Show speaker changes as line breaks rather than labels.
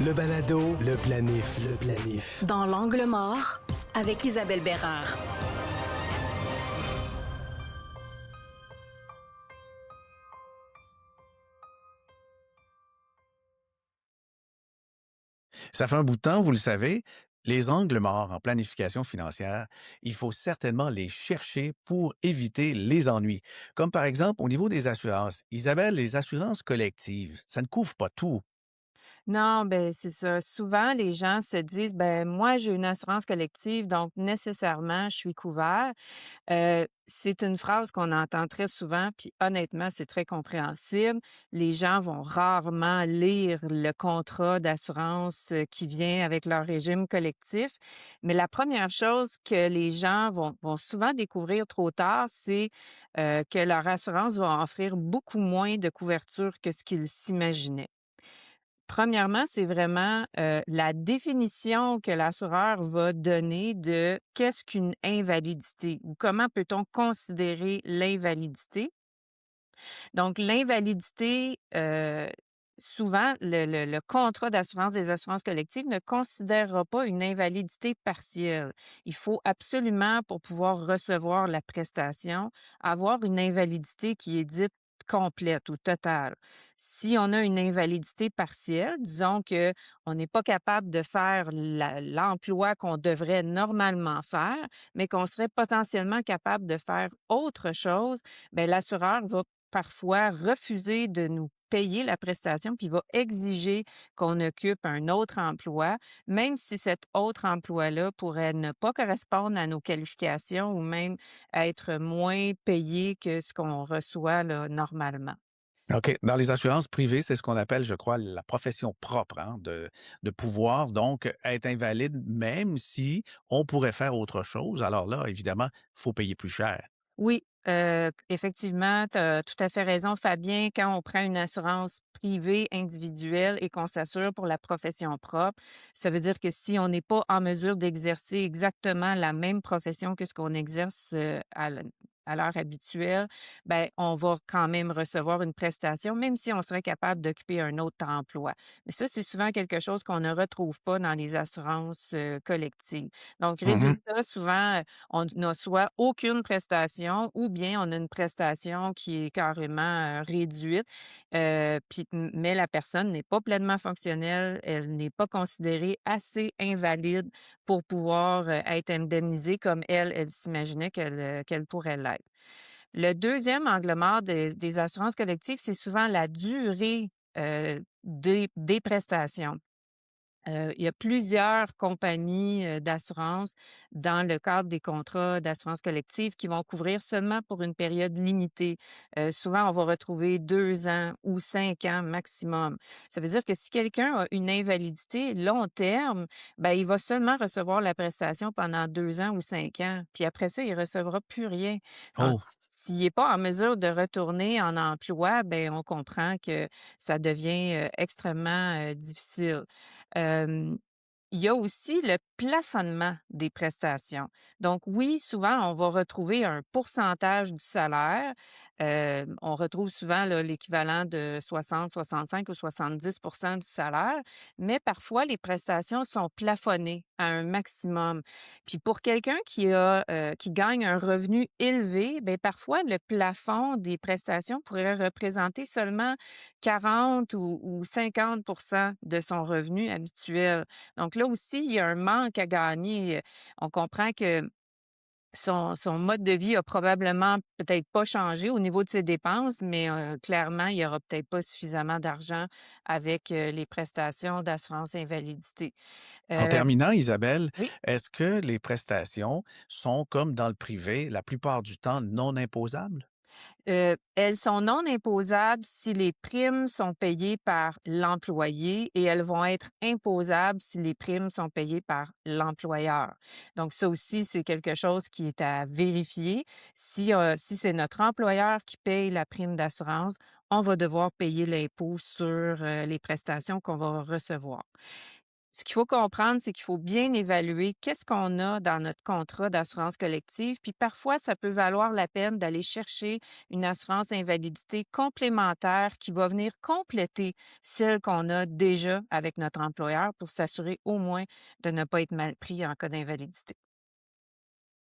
Le balado, le planif, le planif.
Dans l'angle mort, avec Isabelle Bérard.
Ça fait un bout de temps, vous le savez, les angles morts en planification financière, il faut certainement les chercher pour éviter les ennuis. Comme par exemple au niveau des assurances. Isabelle, les assurances collectives, ça ne couvre pas tout.
Non, ben c'est ça. Souvent, les gens se disent, ben moi, j'ai une assurance collective, donc nécessairement, je suis couvert. C'est une phrase qu'on entend très souvent, puis honnêtement, c'est très compréhensible. Les gens vont rarement lire le contrat d'assurance qui vient avec leur régime collectif. Mais la première chose que les gens vont souvent découvrir trop tard, c'est que leur assurance va offrir beaucoup moins de couverture que ce qu'ils s'imaginaient. Premièrement, c'est vraiment, la définition que l'assureur va donner de qu'est-ce qu'une invalidité ou comment peut-on considérer l'invalidité. Donc l'invalidité, souvent le contrat d'assurance des assurances collectives ne considérera pas une invalidité partielle. Il faut absolument, pour pouvoir recevoir la prestation, avoir une invalidité qui est dite complète ou totale. Si on a une invalidité partielle, disons que on n'est pas capable de faire l'emploi qu'on devrait normalement faire, mais qu'on serait potentiellement capable de faire autre chose, ben l'assureur va parfois refuser de nous payer la prestation, puis va exiger qu'on occupe un autre emploi, même si cet autre emploi-là pourrait ne pas correspondre à nos qualifications ou même être moins payé que ce qu'on reçoit là, normalement.
OK. Dans les assurances privées, c'est ce qu'on appelle, je crois, la profession propre, hein, de pouvoir donc être invalide, même si on pourrait faire autre chose. Alors là, évidemment, il faut payer plus cher.
Oui, effectivement, tu as tout à fait raison, Fabien. Quand on prend une assurance privée individuelle et qu'on s'assure pour la profession propre, ça veut dire que si on n'est pas en mesure d'exercer exactement la même profession que ce qu'on exerce à l'heure habituelle, ben on va quand même recevoir une prestation, même si on serait capable d'occuper un autre emploi. Mais ça, c'est souvent quelque chose qu'on ne retrouve pas dans les assurances collectives. Donc,
Mhm.
résultat, souvent, on n'a soit aucune prestation ou bien on a une prestation qui est carrément, réduite, mais la personne n'est pas pleinement fonctionnelle, elle n'est pas considérée assez invalide pour pouvoir, être indemnisée comme elle s'imaginait qu'elle pourrait l'être. Le deuxième angle mort des assurances collectives, c'est souvent la durée, des prestations. Il y a plusieurs compagnies, d'assurance dans le cadre des contrats d'assurance collective qui vont couvrir seulement pour une période limitée. Souvent, on va retrouver 2 ans ou 5 ans maximum. Ça veut dire que si quelqu'un a une invalidité long terme, ben, il va seulement recevoir la prestation pendant 2 ans ou 5 ans, puis après ça, il recevra plus rien. Donc,
Oh,
s'il n'est pas en mesure de retourner en emploi, ben, on comprend que ça devient, extrêmement, difficile. Hem, il y a aussi le plafonnement des prestations. Donc oui, souvent, on va retrouver un pourcentage du salaire. On retrouve souvent là, l'équivalent de 60, 65 ou 70 du salaire, mais parfois, les prestations sont plafonnées à un maximum. Puis pour quelqu'un qui gagne un revenu élevé, bien parfois, le plafond des prestations pourrait représenter seulement 40 ou 50 de son revenu habituel. Donc là aussi, il y a un manque à gagner. On comprend que son mode de vie a probablement peut-être pas changé au niveau de ses dépenses, mais clairement, il y aura peut-être pas suffisamment d'argent avec, les prestations d'assurance invalidité.
en
Heu,
terminant, Isabelle,
oui.
est-ce que les prestations sont, comme dans le privé, la plupart du temps non imposables?
Elles sont non imposables si les primes sont payées par l'employé et elles vont être imposables si les primes sont payées par l'employeur. Donc ça aussi, c'est quelque chose qui est à vérifier. Si c'est notre employeur qui paye la prime d'assurance, on va devoir payer l'impôt sur, les prestations qu'on va recevoir. Ce qu'il faut comprendre, c'est qu'il faut bien évaluer qu'est-ce qu'on a dans notre contrat d'assurance collective, puis parfois, ça peut valoir la peine d'aller chercher une assurance invalidité complémentaire qui va venir compléter celle qu'on a déjà avec notre employeur pour s'assurer au moins de ne pas être mal pris en cas d'invalidité.